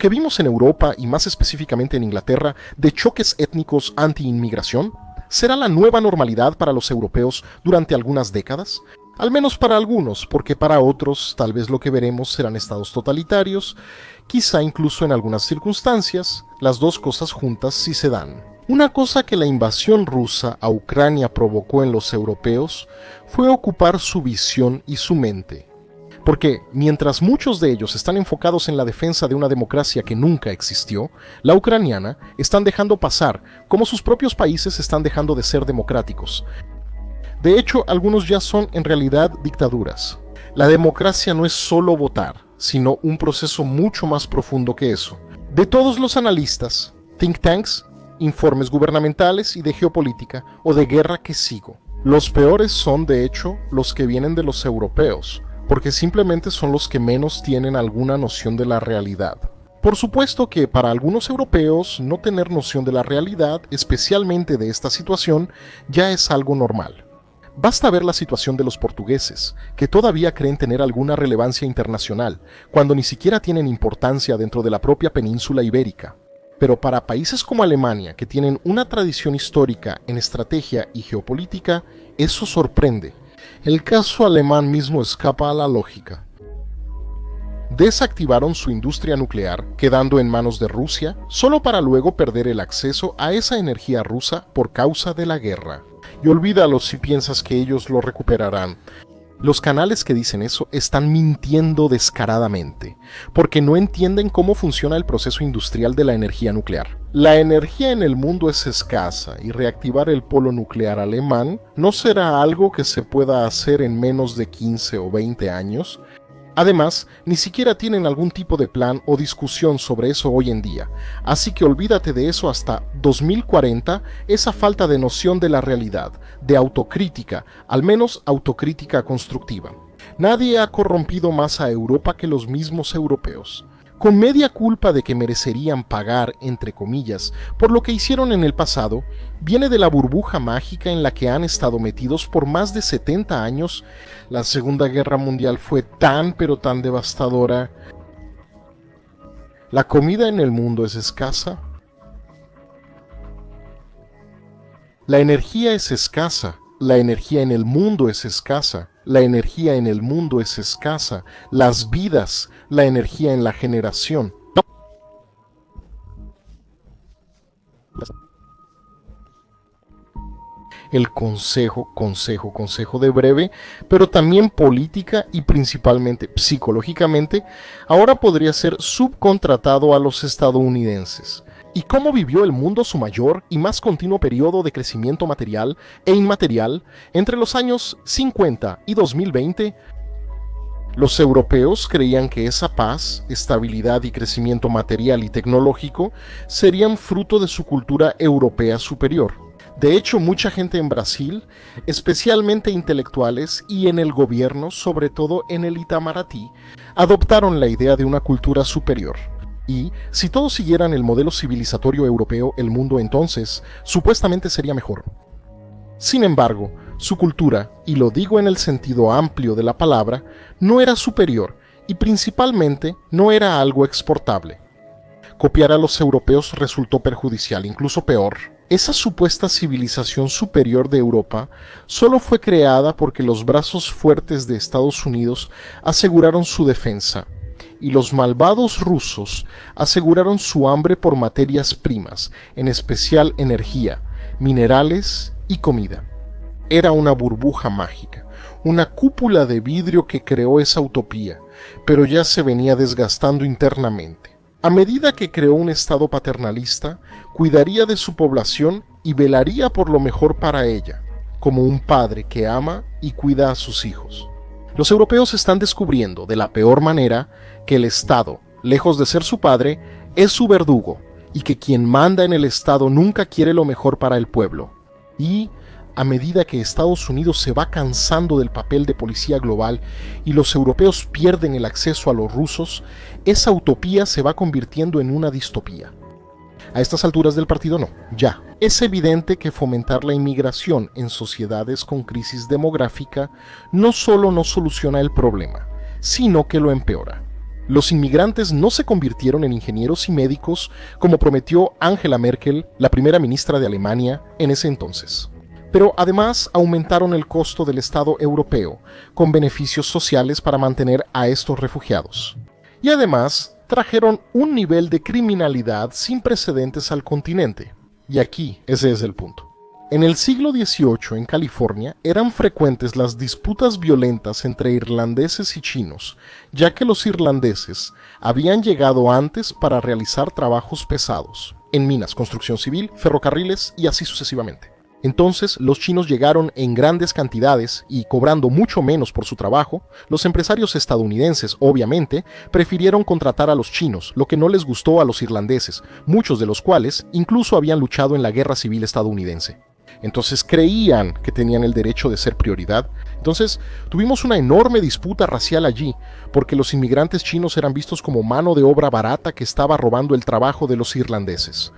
que vimos en Europa y más específicamente en Inglaterra de choques étnicos anti-inmigración será la nueva normalidad para los europeos durante algunas décadas? Al menos para algunos, porque para otros tal vez lo que veremos serán estados totalitarios, quizá incluso en algunas circunstancias, las dos cosas juntas sí se dan. Una cosa que la invasión rusa a Ucrania provocó en los europeos fue ocupar su visión y su mente. Porque mientras muchos de ellos están enfocados en la defensa de una democracia que nunca existió, la ucraniana están dejando pasar cómo sus propios países están dejando de ser democráticos. De hecho, algunos ya son en realidad dictaduras. La democracia no es solo votar, sino un proceso mucho más profundo que eso. De todos los analistas, think tanks, informes gubernamentales y de geopolítica o de guerra que sigo, los peores son de hecho los que vienen de los europeos, porque simplemente son los que menos tienen alguna noción de la realidad. Por supuesto que para algunos europeos no tener noción de la realidad, especialmente de esta situación, ya es algo normal. Basta ver la situación de los portugueses, que todavía creen tener alguna relevancia internacional, cuando ni siquiera tienen importancia dentro de la propia península ibérica. Pero para países como Alemania, que tienen una tradición histórica en estrategia y geopolítica, eso sorprende. El caso alemán mismo escapa a la lógica. Desactivaron su industria nuclear, quedando en manos de Rusia, solo para luego perder el acceso a esa energía rusa por causa de la guerra. Y olvídalo si piensas que ellos lo recuperarán. Los canales que dicen eso están mintiendo descaradamente, porque no entienden cómo funciona el proceso industrial de la energía nuclear. La energía en el mundo es escasa y reactivar el polo nuclear alemán no será algo que se pueda hacer en menos de 15 o 20 años. Además, ni siquiera tienen algún tipo de plan o discusión sobre eso hoy en día, así que olvídate de eso hasta 2040, esa falta de noción de la realidad, de autocrítica, al menos autocrítica constructiva. Nadie ha corrompido más a Europa que los mismos europeos, con media culpa de que merecerían pagar, entre comillas, por lo que hicieron en el pasado, viene de la burbuja mágica en la que han estado metidos por más de 70 años. La Segunda Guerra Mundial fue tan pero tan devastadora. La comida en el mundo es escasa. La energía es escasa. La energía en el mundo es escasa. La energía en el mundo es escasa. Las vidas, la energía en la generación. El consejo de breve, pero también política y principalmente psicológicamente, ahora podría ser subcontratado a los estadounidenses. ¿Y cómo vivió el mundo su mayor y más continuo periodo de crecimiento material e inmaterial entre los años 50 y 2020? Los europeos creían que esa paz, estabilidad y crecimiento material y tecnológico serían fruto de su cultura europea superior. De hecho, mucha gente en Brasil, especialmente intelectuales y en el gobierno, sobre todo en el Itamaraty, adoptaron la idea de una cultura superior. Y, si todos siguieran el modelo civilizatorio europeo, el mundo entonces, supuestamente sería mejor. Sin embargo, su cultura, y lo digo en el sentido amplio de la palabra, no era superior y principalmente no era algo exportable. Copiar a los europeos resultó perjudicial, incluso peor. Esa supuesta civilización superior de Europa solo fue creada porque los brazos fuertes de Estados Unidos aseguraron su defensa, y los malvados rusos aseguraron su hambre por materias primas, en especial energía, minerales y comida. Era una burbuja mágica, una cúpula de vidrio que creó esa utopía, pero ya se venía desgastando internamente. A medida que creó un estado paternalista, cuidaría de su población y velaría por lo mejor para ella, como un padre que ama y cuida a sus hijos. Los europeos están descubriendo de la peor manera que el Estado, lejos de ser su padre, es su verdugo, y que quien manda en el Estado nunca quiere lo mejor para el pueblo. Y, a medida que Estados Unidos se va cansando del papel de policía global y los europeos pierden el acceso a los rusos, esa utopía se va convirtiendo en una distopía. A estas alturas del partido no, ya. Es evidente que fomentar la inmigración en sociedades con crisis demográfica no solo no soluciona el problema, sino que lo empeora. Los inmigrantes no se convirtieron en ingenieros y médicos como prometió Angela Merkel, la primera ministra de Alemania en ese entonces. Pero además aumentaron el costo del Estado europeo, con beneficios sociales para mantener a estos refugiados. Y además trajeron un nivel de criminalidad sin precedentes al continente. Y aquí ese es el punto. En el siglo XVIII en California eran frecuentes las disputas violentas entre irlandeses y chinos, ya que los irlandeses habían llegado antes para realizar trabajos pesados, en minas, construcción civil, ferrocarriles y así sucesivamente. Entonces los chinos llegaron en grandes cantidades y cobrando mucho menos por su trabajo. Los empresarios estadounidenses, obviamente, prefirieron contratar a los chinos, lo que no les gustó a los irlandeses, muchos de los cuales incluso habían luchado en la Guerra Civil estadounidense. Entonces creían que tenían el derecho de ser prioridad. Entonces tuvimos una enorme disputa racial allí, porque los inmigrantes chinos eran vistos como mano de obra barata que estaba robando el trabajo de los irlandeses.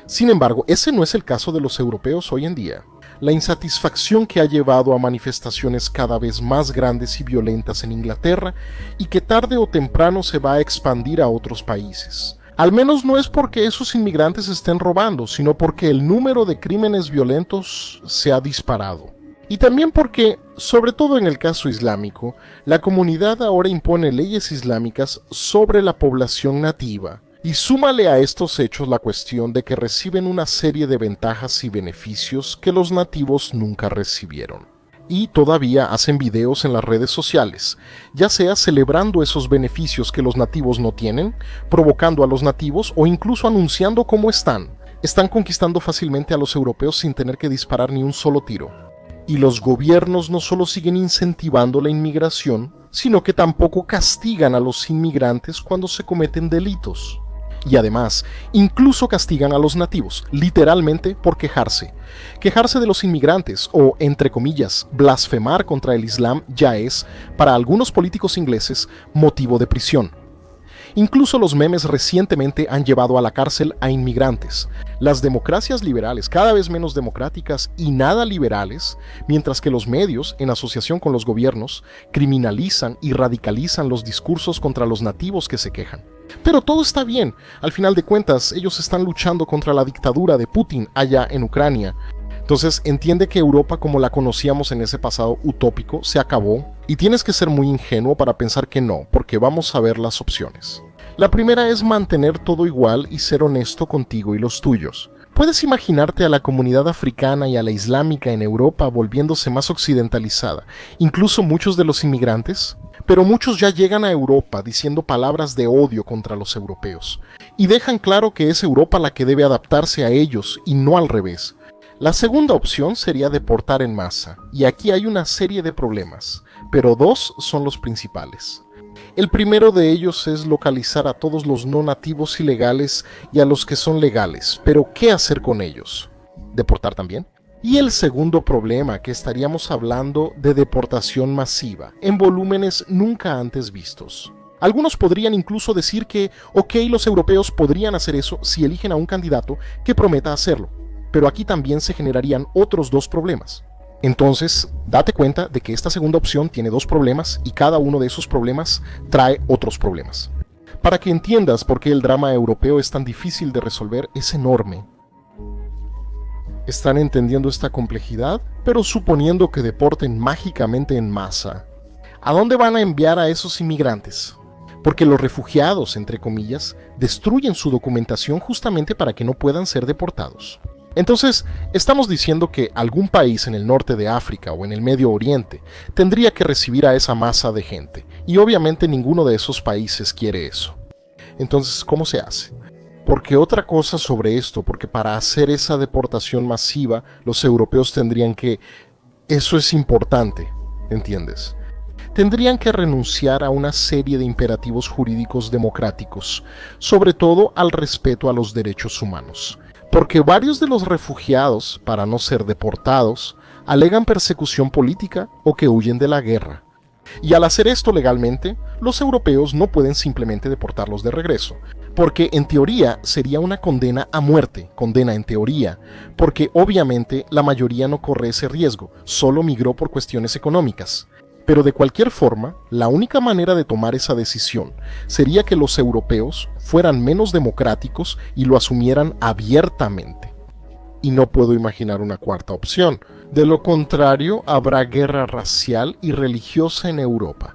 Sin embargo, ese no es el caso de los europeos hoy en día. La insatisfacción que ha llevado a manifestaciones cada vez más grandes y violentas en Inglaterra y que tarde o temprano se va a expandir a otros países. Al menos no es porque esos inmigrantes estén robando, sino porque el número de crímenes violentos se ha disparado. Y también porque, sobre todo en el caso islámico, la comunidad ahora impone leyes islámicas sobre la población nativa. Y súmale a estos hechos la cuestión de que reciben una serie de ventajas y beneficios que los nativos nunca recibieron. Y todavía hacen videos en las redes sociales, ya sea celebrando esos beneficios que los nativos no tienen, provocando a los nativos o incluso anunciando cómo están. Están conquistando fácilmente a los europeos sin tener que disparar ni un solo tiro. Y los gobiernos no solo siguen incentivando la inmigración, sino que tampoco castigan a los inmigrantes cuando se cometen delitos. Y además, incluso castigan a los nativos, literalmente por quejarse. Quejarse de los inmigrantes o, entre comillas, blasfemar contra el Islam ya es, para algunos políticos ingleses, motivo de prisión. Incluso los memes recientemente han llevado a la cárcel a inmigrantes. Las democracias liberales, cada vez menos democráticas y nada liberales, mientras que los medios, en asociación con los gobiernos, criminalizan y radicalizan los discursos contra los nativos que se quejan. Pero todo está bien, al final de cuentas ellos están luchando contra la dictadura de Putin allá en Ucrania. Entonces entiende que Europa como la conocíamos en ese pasado utópico se acabó y tienes que ser muy ingenuo para pensar que no, porque vamos a ver las opciones. La primera es mantener todo igual y ser honesto contigo y los tuyos. ¿Puedes imaginarte a la comunidad africana y a la islámica en Europa volviéndose más occidentalizada, incluso muchos de los inmigrantes? Pero muchos ya llegan a Europa diciendo palabras de odio contra los europeos, y dejan claro que es Europa la que debe adaptarse a ellos y no al revés. La segunda opción sería deportar en masa, y aquí hay una serie de problemas, pero dos son los principales. El primero de ellos es localizar a todos los no nativos ilegales y a los que son legales, pero ¿qué hacer con ellos? ¿Deportar también? Y el segundo problema, que estaríamos hablando de deportación masiva, en volúmenes nunca antes vistos. Algunos podrían incluso decir que, los europeos podrían hacer eso si eligen a un candidato que prometa hacerlo, pero aquí también se generarían otros dos problemas. Entonces, date cuenta de que esta segunda opción tiene dos problemas y cada uno de esos problemas trae otros problemas. Para que entiendas por qué el drama europeo es tan difícil de resolver, es enorme. ¿Están entendiendo esta complejidad? Pero suponiendo que deporten mágicamente en masa, ¿a dónde van a enviar a esos inmigrantes? Porque los refugiados, entre comillas, destruyen su documentación justamente para que no puedan ser deportados. Entonces, estamos diciendo que algún país en el norte de África o en el Medio Oriente tendría que recibir a esa masa de gente, y obviamente ninguno de esos países quiere eso. Entonces, ¿cómo se hace? Porque otra cosa sobre esto, porque para hacer esa deportación masiva, los europeos tendrían que... Eso es importante, ¿entiendes? Tendrían que renunciar a una serie de imperativos jurídicos democráticos, sobre todo al respeto a los derechos humanos. Porque varios de los refugiados, para no ser deportados, alegan persecución política o que huyen de la guerra. Y al hacer esto legalmente, los europeos no pueden simplemente deportarlos de regreso, porque en teoría sería una condena a muerte, condena en teoría, porque obviamente la mayoría no corre ese riesgo, solo migró por cuestiones económicas. Pero de cualquier forma, la única manera de tomar esa decisión sería que los europeos fueran menos democráticos y lo asumieran abiertamente. Y no puedo imaginar una cuarta opción. De lo contrario, habrá guerra racial y religiosa en Europa.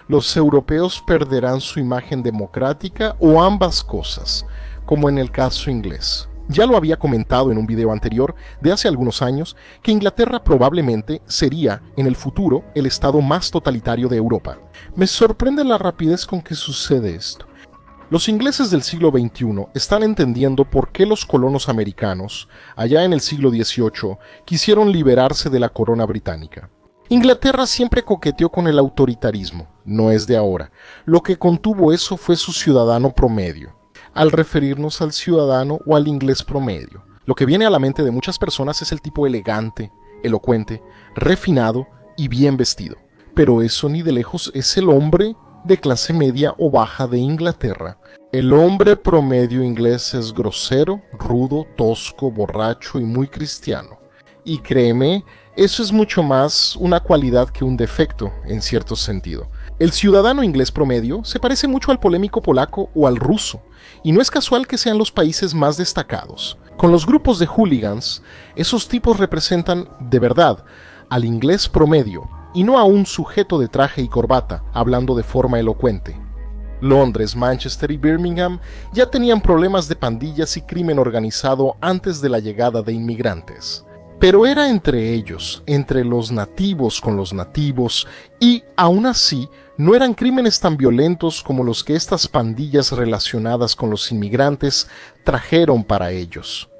Los europeos perderán su imagen democrática o ambas cosas, como en el caso inglés. Ya lo había comentado en un video anterior de hace algunos años que Inglaterra probablemente sería en el futuro el estado más totalitario de Europa. Me sorprende la rapidez con que sucede esto. Los ingleses del siglo XXI están entendiendo por qué los colonos americanos, allá en el siglo XVIII, quisieron liberarse de la corona británica. Inglaterra siempre coqueteó con el autoritarismo, no es de ahora. Lo que contuvo eso fue su ciudadano promedio. Al referirnos al ciudadano o al inglés promedio, lo que viene a la mente de muchas personas es el tipo elegante, elocuente, refinado y bien vestido. Pero eso ni de lejos es el hombre de clase media o baja de Inglaterra. El hombre promedio inglés es grosero, rudo, tosco, borracho y muy cristiano. Y créeme, eso es mucho más una cualidad que un defecto, en cierto sentido. El ciudadano inglés promedio se parece mucho al polémico polaco o al ruso, y no es casual que sean los países más destacados. Con los grupos de hooligans, esos tipos representan, de verdad, al inglés promedio, y no a un sujeto de traje y corbata, hablando de forma elocuente. Londres, Manchester y Birmingham ya tenían problemas de pandillas y crimen organizado antes de la llegada de inmigrantes. Pero era entre ellos, entre los nativos con los nativos, y aún así no eran crímenes tan violentos como los que estas pandillas relacionadas con los inmigrantes trajeron para ellos.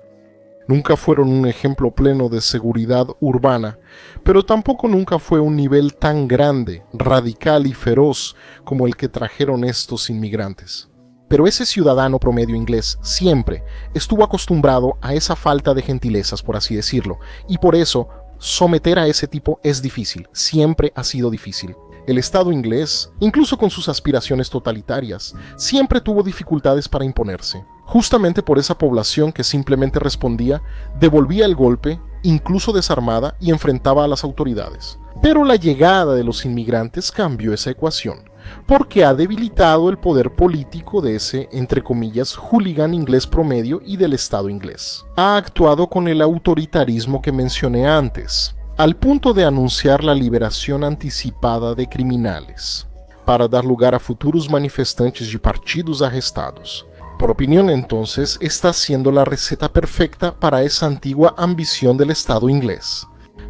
Nunca fueron un ejemplo pleno de seguridad urbana, pero tampoco nunca fue un nivel tan grande, radical y feroz como el que trajeron estos inmigrantes. Pero ese ciudadano promedio inglés siempre estuvo acostumbrado a esa falta de gentilezas, por así decirlo, y por eso someter a ese tipo es difícil, siempre ha sido difícil. El Estado inglés, incluso con sus aspiraciones totalitarias, siempre tuvo dificultades para imponerse. Justamente por esa población que simplemente respondía, devolvía el golpe, incluso desarmada, y enfrentaba a las autoridades. Pero la llegada de los inmigrantes cambió esa ecuación, porque ha debilitado el poder político de ese, entre comillas, hooligan inglés promedio y del Estado inglés. Ha actuado con el autoritarismo que mencioné antes, al punto de anunciar la liberación anticipada de criminales, para dar lugar a futuros manifestantes de partidos arrestados. Por opinión entonces, está siendo la receta perfecta para esa antigua ambición del Estado inglés.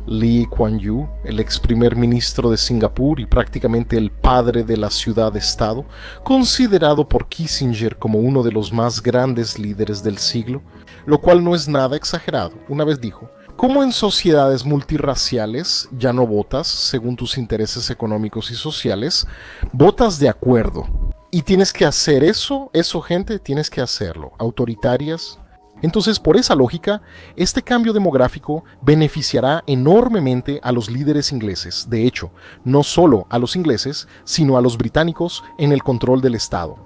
Lee Kuan Yew, el ex primer ministro de Singapur y prácticamente el padre de la ciudad-estado, considerado por Kissinger como uno de los más grandes líderes del siglo, lo cual no es nada exagerado. Una vez dijo: como en sociedades multirraciales ya no votas según tus intereses económicos y sociales, votas de acuerdo. Y tienes que hacer eso gente, tienes que hacerlo. Autoritarias. Entonces, por esa lógica, este cambio demográfico beneficiará enormemente a los líderes ingleses. De hecho, no solo a los ingleses, sino a los británicos en el control del Estado.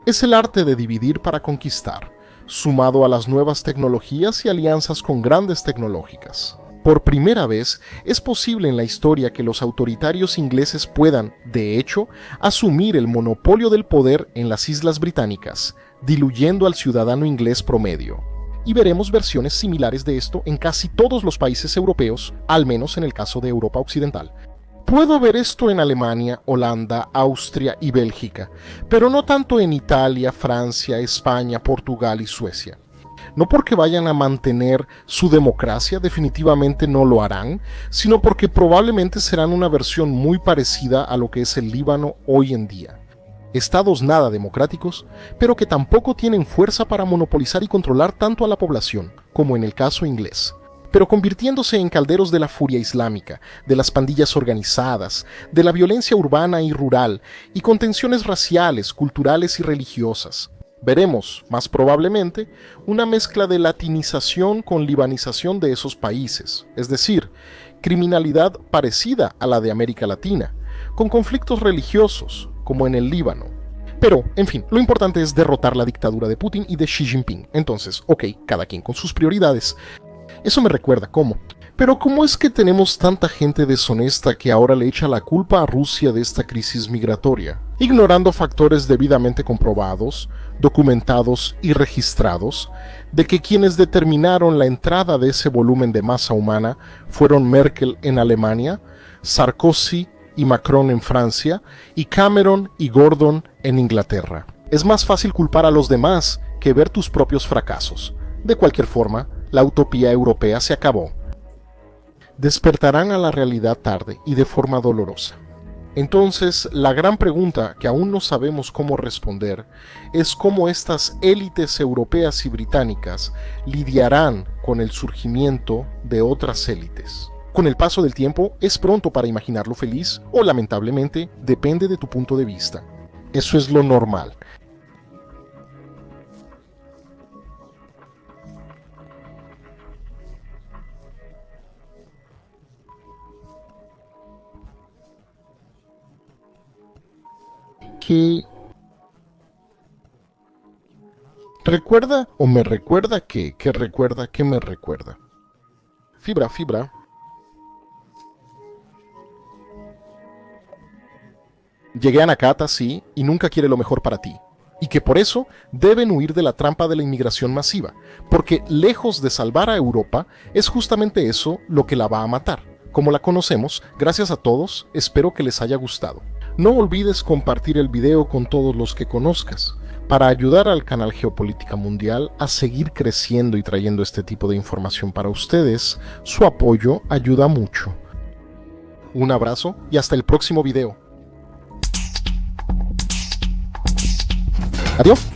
Es el arte de dividir para conquistar, sumado a las nuevas tecnologías y alianzas con grandes tecnológicas. Por primera vez, es posible en la historia que los autoritarios ingleses puedan, de hecho, asumir el monopolio del poder en las Islas Británicas, diluyendo al ciudadano inglés promedio. Y veremos versiones similares de esto en casi todos los países europeos, al menos en el caso de Europa Occidental. Puedo ver esto en Alemania, Holanda, Austria y Bélgica, pero no tanto en Italia, Francia, España, Portugal y Suecia. No porque vayan a mantener su democracia, definitivamente no lo harán, sino porque probablemente serán una versión muy parecida a lo que es el Líbano hoy en día. Estados nada democráticos, pero que tampoco tienen fuerza para monopolizar y controlar tanto a la población, como en el caso inglés, pero convirtiéndose en calderos de la furia islámica, de las pandillas organizadas, de la violencia urbana y rural, y con tensiones raciales, culturales y religiosas. Veremos, más probablemente, una mezcla de latinización con libanización de esos países, es decir, criminalidad parecida a la de América Latina, con conflictos religiosos, como en el Líbano. Pero, en fin, lo importante es derrotar la dictadura de Putin y de Xi Jinping. Entonces, ok, cada quien con sus prioridades. Eso me recuerda cómo, Pero ¿cómo es que tenemos tanta gente deshonesta que ahora le echa la culpa a Rusia de esta crisis migratoria, ignorando factores debidamente comprobados, documentados y registrados, de que quienes determinaron la entrada de ese volumen de masa humana fueron Merkel en Alemania, Sarkozy y Macron en Francia, y Cameron y Gordon en Inglaterra? Es más fácil culpar a los demás que ver tus propios fracasos. De cualquier forma, la utopía europea se acabó. Despertarán a la realidad tarde y de forma dolorosa. Entonces, la gran pregunta que aún no sabemos cómo responder es cómo estas élites europeas y británicas lidiarán con el surgimiento de otras élites. Con el paso del tiempo, es pronto para imaginarlo feliz o, lamentablemente, depende de tu punto de vista. Eso es lo normal. Que recuerda o me recuerda que recuerda que me recuerda. Fibra, fibra. Llegué a Nakata, sí, y nunca quiere lo mejor para ti. Y que por eso deben huir de la trampa de la inmigración masiva, porque lejos de salvar a Europa, es justamente eso lo que la va a matar. Como la conocemos, gracias a todos, espero que les haya gustado. No olvides compartir el video con todos los que conozcas, para ayudar al canal Geopolítica Mundial a seguir creciendo y trayendo este tipo de información para ustedes. Su apoyo ayuda mucho. Un abrazo y hasta el próximo video. Adiós.